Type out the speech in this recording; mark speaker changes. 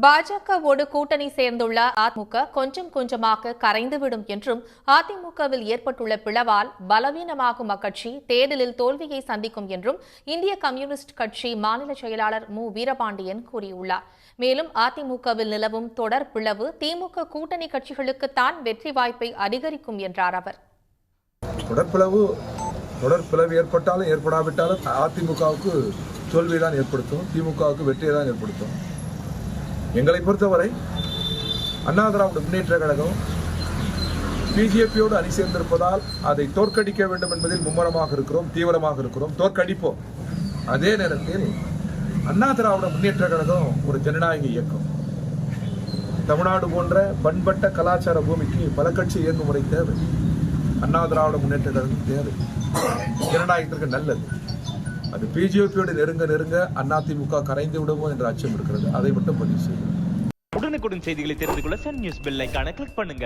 Speaker 1: பாஜகவோடு கூட்டணி சேர்ந்துள்ள அதிமுக கொஞ்சம் கொஞ்சமாக கரைந்துவிடும் என்றும் அதிமுகவில் ஏற்பட்டுள்ள பிளவால் பலவீனமாகும் அக்கட்சி தேர்தலில் தோல்வியை சந்திக்கும் என்றும் இந்திய கம்யூனிஸ்ட் கட்சி மாநில செயலாளர் மு. வீரபாண்டியன் கூறியுள்ளார். மேலும் அதிமுகவில் நிலவும் தொடர் பிளவு திமுக கூட்டணி கட்சிகளுக்குத்தான் வெற்றி வாய்ப்பை அதிகரிக்கும் என்றார் அவர்.
Speaker 2: தொடர் பிளவு ஏற்பட்டாலும் ஏற்படாவிட்டாலும் அதிமுகவுக்கு தோல்வியை ஏற்படுத்தும், திமுகவுக்கு வெற்றியை தான் ஏற்படுத்தும். எங்களை பொறுத்தவரை அண்ணா திராவிட முன்னேற்ற கழகம் பிஜேபியோடு அணி சேர்ந்திருப்பதால் அதை தோற்கடிக்க வேண்டும் என்பதில் மும்முரமாக இருக்கிறோம், தீவிரமாக இருக்கிறோம், தோற்கடிப்போம். அதே நேரத்தில் அண்ணா திராவிட முன்னேற்ற கழகம் ஒரு ஜனநாயக இயக்கம். தமிழ்நாடு போன்ற பண்பட்ட கலாச்சார பூமிக்கு பல கட்சி இயங்குமுறை தேவை. அண்ணா திராவிட முன்னேற்ற கழகம் தேவை, ஜனநாயகத்திற்கு நல்லது. அது பிஜேபியோடு நெருங்க அதிமுக கரைந்து விடுமோ என்ற அச்சம் இருக்கிறது. அதை மட்டும் பதிவு செய்யும்.
Speaker 3: உடனுக்குடன் செய்திகளை தெரிந்து கொள்ள சன் நியூஸ் பெல் ஐகானை கிளிக் பண்ணுங்க.